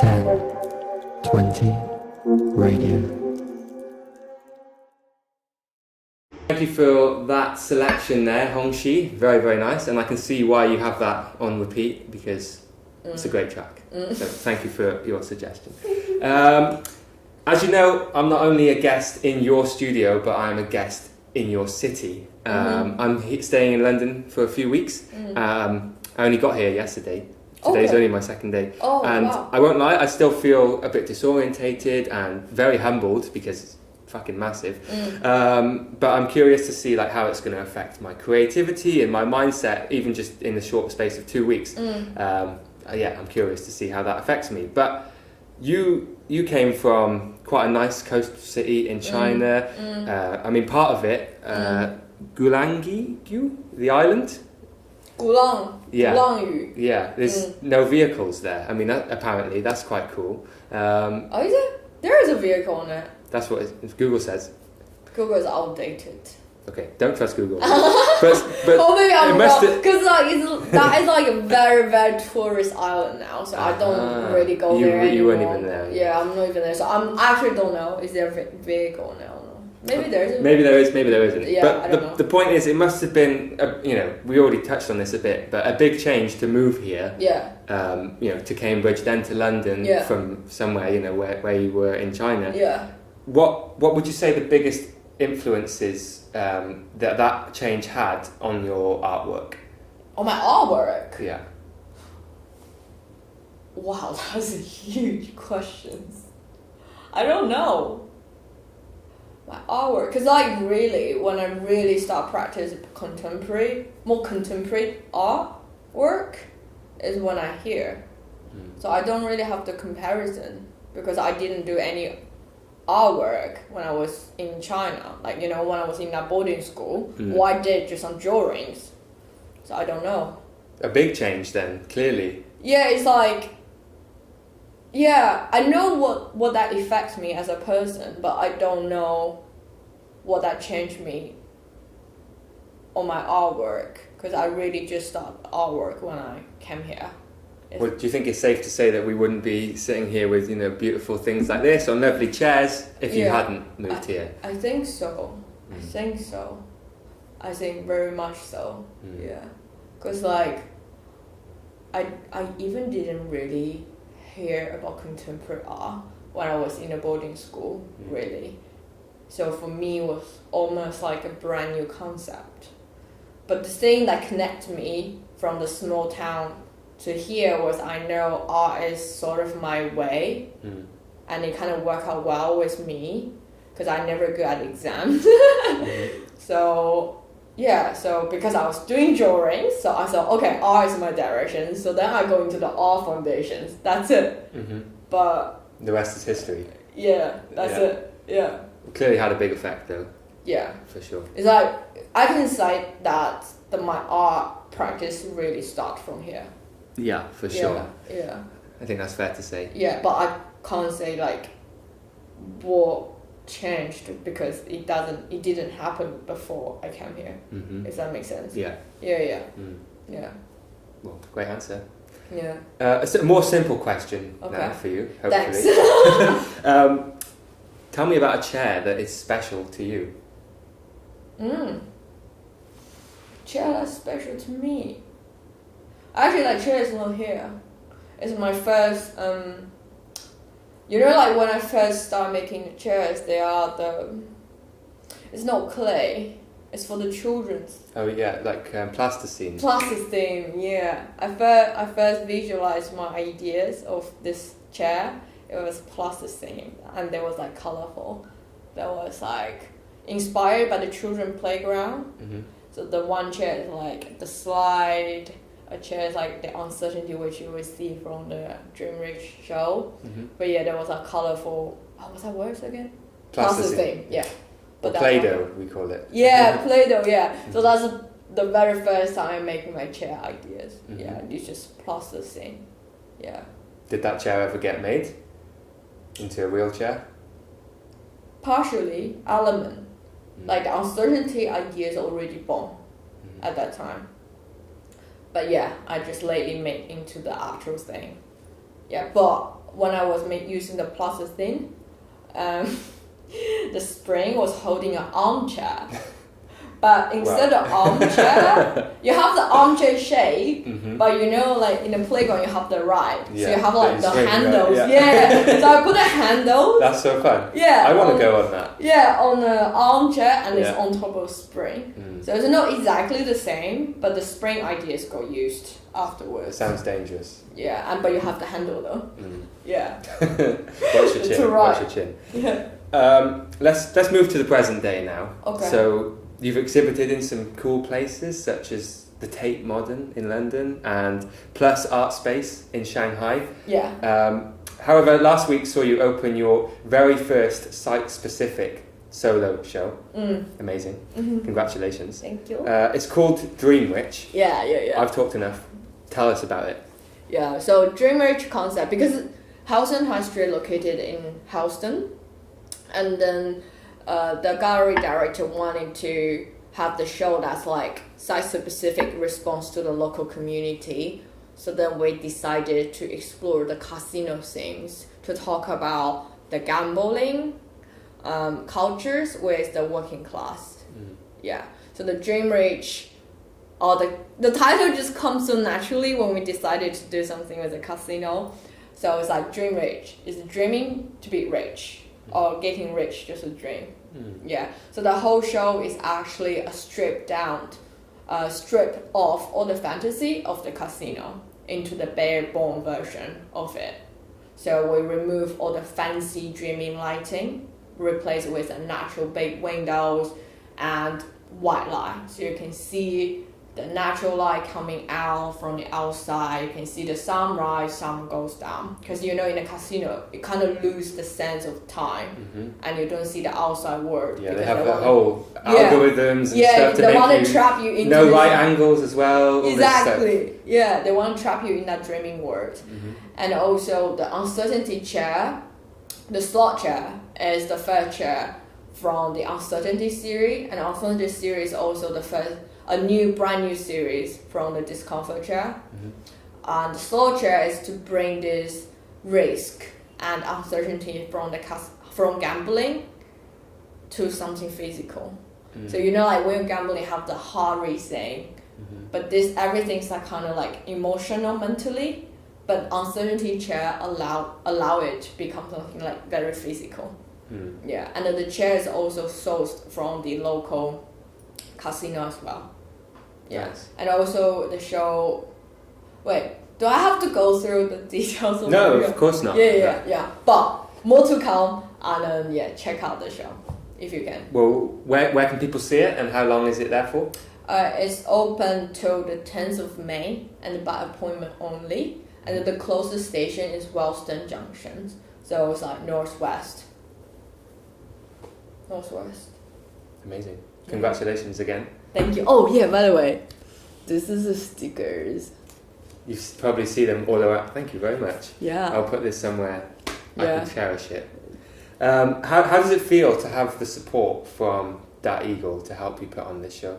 10, 20, radio. Thank you for that selection there, Hongxi. Very, very nice. And I can see why you have that on repeat because it's a great track. So thank you for your suggestion. As you know, I'm not only a guest in your studio, but I'm a guest in your city. I'm staying in London for a few weeks. I only got here yesterday. Today's only my second day. I won't lie, I still feel a bit disorientated and very humbled because it's fucking massive. But I'm curious to see like how it's going to affect my creativity and my mindset, even just in the short space of 2 weeks. I'm curious to see how that affects me. But you came from quite a nice coast city in China. I mean, part of it, Gulangi, the island. Gulanyu. Yeah, there's no vehicles there. I mean, apparently that's quite cool. Oh, is it? There is a vehicle on it. That's what Google says. Google is outdated. Okay, don't trust Google. but Oh, maybe I'm wrong. it Because that is like a very, very tourist island now. So I don't really go there anymore. You weren't even there. Yeah, I'm not even there. So I actually don't know. Is there a vehicle now? Maybe there is. Maybe there is, maybe there isn't. Yeah, but I don't know. The point is, it must have been, we already touched on this a bit, but a big change to move here. Yeah. To Cambridge, then to London from somewhere, where you were in China. Yeah. What would you say the biggest influences that change had on your artwork? On my artwork? Yeah. Wow, that's a huge question. I don't know. My artwork, because when I really start practicing more contemporary artwork is when I hear. So I don't really have the comparison because I didn't do any artwork when I was in China. When I was in that boarding school, I did just some drawings. So I don't know. A big change then, clearly. Yeah, it's like, I know what that affects me as a person, but I don't know what that changed me on my artwork because I really just started artwork when I came here. Well, do you think it's safe to say that we wouldn't be sitting here with beautiful things like this on lovely chairs if you hadn't moved here? I think so. I think very much so. Yeah, because I even didn't really hear about contemporary art when I was in a boarding school, really. So for me, it was almost like a brand new concept. But the thing that connected me from the small town to here was I know art is sort of my way, and it kind of worked out well with me because I never good at exams. So because I was doing drawings, so I thought, okay, art is my direction. So then I go into the art foundations. That's it. But the rest is history. Yeah, that's it. Yeah. It clearly had a big effect, though. Yeah. For sure. It's like I can say that my art practice really starts from here. Yeah, for sure. Yeah. I think that's fair to say. Yeah, but I can't say what changed because it didn't happen before I came here. If that makes sense. Yeah. Yeah. Well, great answer. Yeah. A more simple question now for you, hopefully. Thanks. Tell me about a chair that is special to you. Chair that's special to me. Actually, chair is not here. It's my first. When I first started making the chairs, it's not clay. It's for the children's. Oh yeah, plasticine. Plasticine, yeah. I first visualized my ideas of this chair. It was plasticine, and there was colorful. That was inspired by the children playground. So the one chair is the slide. A chair is the uncertainty which you will see from the Dream Rich show. But yeah, there was a colorful. What was that word again? Plasticine. Yeah. But Play-Doh, we call it. Yeah, Play-Doh. Yeah. So that's the very first time making my chair ideas. Yeah, it's just plasticine. Yeah. Did that chair ever get made into a wheelchair? Partially, element. The uncertainty idea is already born at that time. But yeah, I just lately made into the actual thing. Yeah, but when I was using the plasticine, the spring was holding an armchair. But instead of armchair, you have the armchair shape, but you know, like in the playground, you have the ride. Yeah. So you have like the swing, right? handles. Yeah. Yeah. So I put the handles. That's so fun. Yeah. I want to go on that. Yeah, on the armchair, and it's Yeah. on top of spring. So it's not exactly the same, but the spring ideas got used afterwards. It sounds dangerous. Yeah, but you have the handle though. Yeah. Watch your It's chin. alright. Watch your chin. Yeah. Let's move to the present day now. Okay. So you've exhibited in some cool places such as the Tate Modern in London and Plus Art Space in Shanghai. Yeah. However, last week saw you open your very first site-specific solo show. Amazing. Congratulations. Thank you. It's called Dream Rich. Yeah. I've talked enough. Tell us about it. Yeah, so Dream Rich concept, because Houston High Street located in Houston, and then the gallery director wanted to have the show that's like site-specific response to the local community. So then we decided to explore the casino scenes to talk about the gambling cultures with the working class. Yeah, so the Dream Rich, the title just comes so naturally when we decided to do something with a casino. So it's like Dream Rich is dreaming to be rich, or getting rich just a dream. Yeah, so the whole show is actually a strip off all the fantasy of the casino into the bare-bone version of it. So we remove all the fancy dreaming lighting, replace it with a natural big windows and white light, so you can see the natural light coming out from the outside. You can see the sunrise, sun goes down. Because you know, in a casino, you kind of lose the sense of time, and you don't see the outside world. Yeah, they have the whole algorithms and yeah, stuff to they make want to trap you into no this- right angles as well. All Exactly. This stuff. Yeah, they want to trap you in that dreaming world. And also the uncertainty chair, the slot chair is the first chair from the uncertainty series, and uncertainty series is also a brand new series from the discomfort chair. And the slot chair is to bring this risk and uncertainty from gambling to something physical. So you know, like when gambling have the heart racing, but this everything's like kind of like emotional mentally, but uncertainty chair allow it to become something like very physical. Yeah, and then the chair is also sourced from the local casino as well. Yeah, Nice. and also the show. Wait, do I have to go through the details? No, of course not. Yeah. But more to come, and check out the show if you can. Well, where can people see it, and how long is it there for? It's open till the 10th of May, and by appointment only. And the closest station is Wellston Junction, so it's like northwest. Amazing. Congratulations again. Thank you. Oh yeah, by the way, this is the stickers. You probably see them all around. Thank you very much. Yeah. I'll put this somewhere I Yeah. can cherish it. How does it feel to have the support from that Eagle to help you put on this show?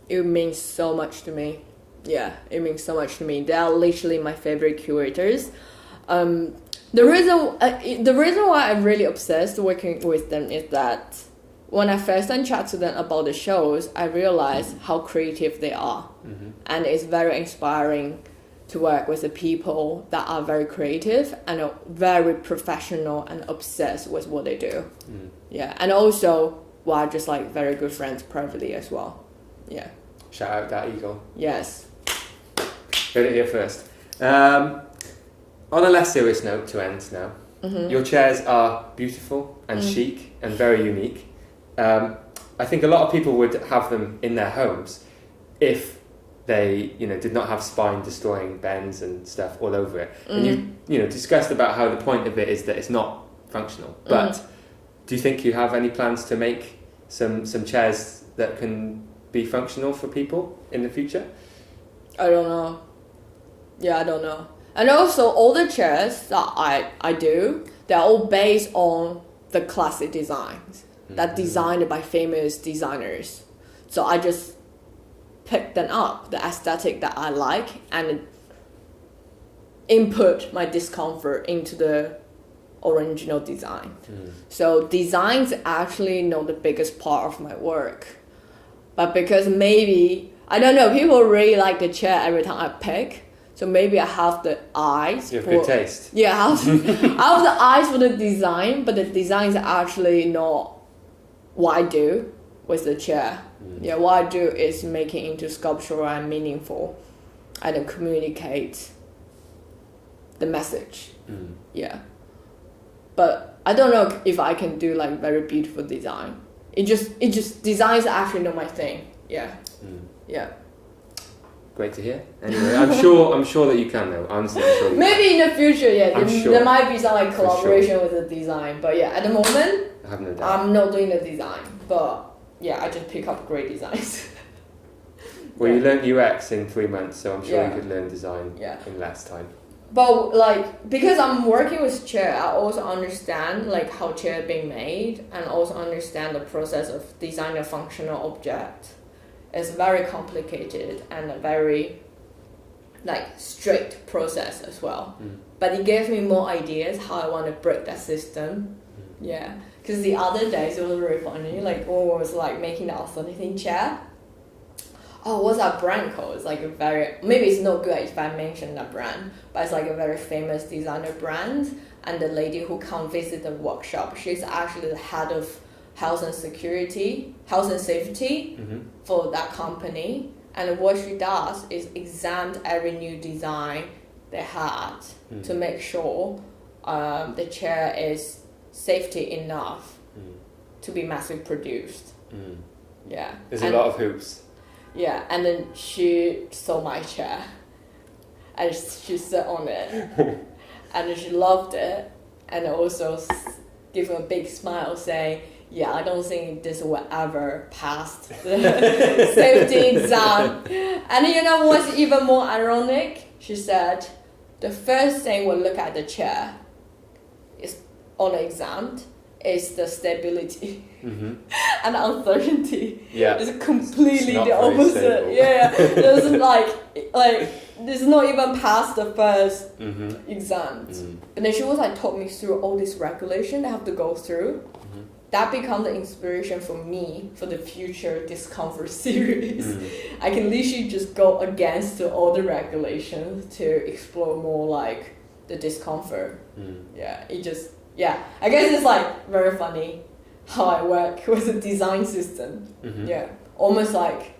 It means so much to me. Yeah, it means so much to me. They are literally my favorite curators. The reason why I'm really obsessed working with them is that when I first time chat to them about the shows, I realized how creative they are, and it's very inspiring to work with the people that are very creative and are very professional and obsessed with what they do. Yeah, and also are just like very good friends privately as well. Yeah. Shout out that Eagle. Yes. Heard it here first. On a less serious note to end now, your chairs are beautiful and chic and very unique. I think a lot of people would have them in their homes if they, did not have spine-destroying bends and stuff all over it. And you discussed about how the point of it is that it's not functional. But do you think you have any plans to make some chairs that can be functional for people in the future? I don't know. Yeah, I don't know. And also, all the chairs that I do, they're all based on the classic designs that designed by famous designers. So I just pick them up, the aesthetic that I like, and input my discomfort into the original design. So design's actually not the biggest part of my work, but because maybe I don't know, people really like the chair every time I pick. So maybe I have the eyes. You have good taste. Yeah, I have the eyes for the design, but the design is actually not what I do with the chair. Yeah, what I do is making into sculptural and meaningful, and then communicate the message. Yeah, but I don't know if I can do like very beautiful design. It just design is actually not my thing. Yeah, yeah. Great to hear. Anyway, I'm sure that you can though. Honestly, I'm sure. Maybe in the future, yeah, sure. there might be some like collaboration with the design. But yeah, at the moment, I have no doubt. I'm not doing the design. But yeah, I just pick up great designs. Well, you learned UX in 3 months, so I'm sure Yeah. you could learn design Yeah. in less time. But like, because I'm working with chair, I also understand like how chair being made, and also understand the process of designing a functional object. It's very complicated and a very like strict process as well. But it gave me more ideas how I want to break that system. Yeah, because the other days it was very funny. Like when I was like making the authentic chair. Oh, what's that brand called? It's like a very, maybe it's not good if I mention that brand, but it's like a very famous designer brand. And the lady who come visit the workshop, she's actually the head of health and safety for that company. And what she does is examine every new design they had to make sure the chair is safety enough to be mass produced. Yeah. There's a lot of hoops. Yeah, and then she saw my chair, and she sat on it, and she loved it, and also gave a big smile, saying, "Yeah, I don't think this will ever pass the safety exam." And you know what's even more ironic? She said, "The first thing we'll look at the chair is on the exam is the stability." And uncertainty. Yeah. It's completely It's the opposite. stable. Yeah. It's like it's not even past the first exams. And then she was like taught me through all this regulation I have to go through. That become the inspiration for me for the future discomfort series. I can literally just go against all the regulations to explore more like the discomfort. Yeah. I guess it's like very funny how I work with the design system. Yeah, almost like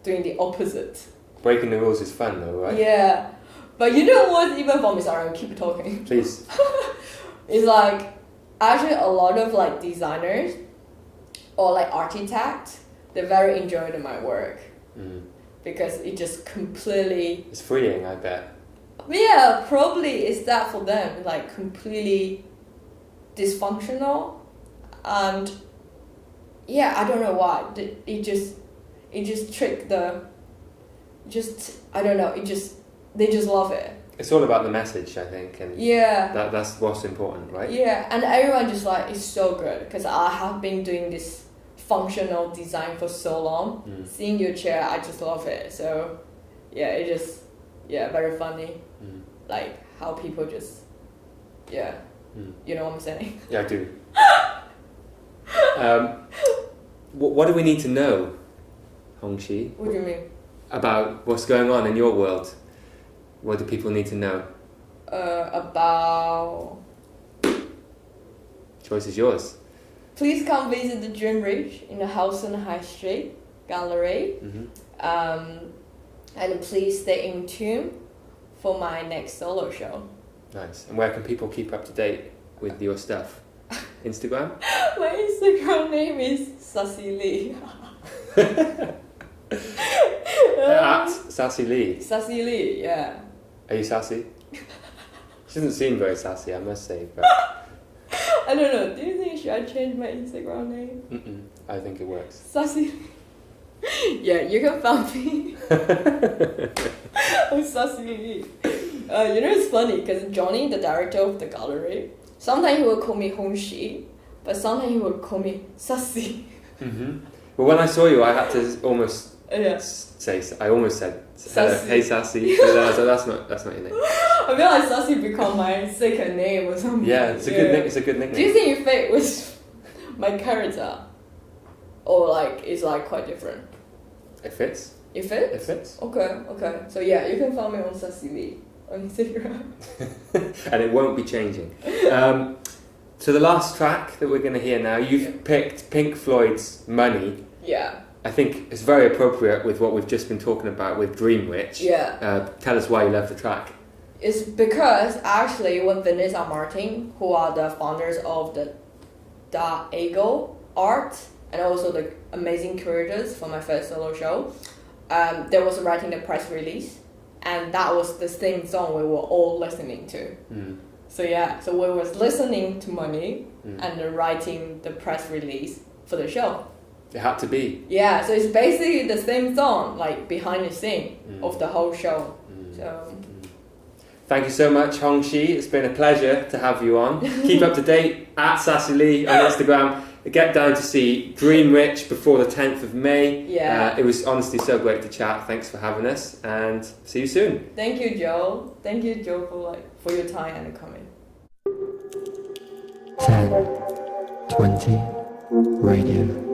doing the opposite. Breaking the rules is fun though, right? Yeah, but you know what? Even for me, sorry, I'll keep talking. Please. It's like actually a lot of like designers or like architects, they very enjoyed my work because it just completely. It's freeing, I bet. Yeah, probably it's that for them, like completely dysfunctional. And yeah, I don't know why. It just tricked I don't know. They just love it. It's all about the message, I think, and yeah, that's what's important, right? yeah. And everyone just like it's so good because I have been doing this functional design for so long. Seeing your chair, I just love it. So yeah, it just very funny. Like how people just you know what I'm saying? Yeah, I do. What do we need to know, Hongxi, What do you mean? about what's going on in your world? What do people need to know? About. Choice is yours. Please come visit the Dream Reach in the Hudson High Street Gallery. And please stay in tune for my next solo show. Nice. And where can people keep up to date with your stuff? Instagram? My Instagram name is Sassy Li. At Sassy Li. Sassy Li, yeah. Are you sassy? She doesn't seem very sassy, I must say. But I don't know. Do you think should I change my Instagram name? I think it works. Sassy. Yeah, you can find me. I'm Sassy Li. You know, it's funny because Johnny, the director of the gallery, sometimes he will call me Hongxi, but sometimes he will call me Sassy. Well, when I saw you, I had to almost Yeah. say. I almost said, Sassy. "Hey, Sassy," but I was like, "That's not your name." I feel like Sassy become my second name or something. Yeah, it's a good it's a good nickname. Do you think it fit with my character? Or like it's like quite different? It fits. It fits? It fits. Okay. So yeah, you can find me on Hongxi Li on Instagram. And it won't be changing. So the last track that we're going to hear now, you've picked Pink Floyd's Money. Yeah. I think it's very appropriate with what we've just been talking about with Dream Witch. Yeah. Tell us why you love the track. It's because actually with Vanessa Martin, who are the founders of the Daego Art and also the amazing curators for my first solo show, they was writing the press release, and that was the same song we were all listening to. So yeah, so we was listening to Money and then writing the press release for the show. It had to be. Yeah, so it's basically the same song, like behind the scene of the whole show. So thank you so much, Hongxi. It's been a pleasure to have you on. Keep up to date at Sassy Li on Instagram. Get down to see Dream Rich before the 10th of May. Yeah. It was honestly so great to chat. Thanks for having us, and see you soon. Thank you, Joe. Thank you, Joe, for your time and coming. 10, 20, radio.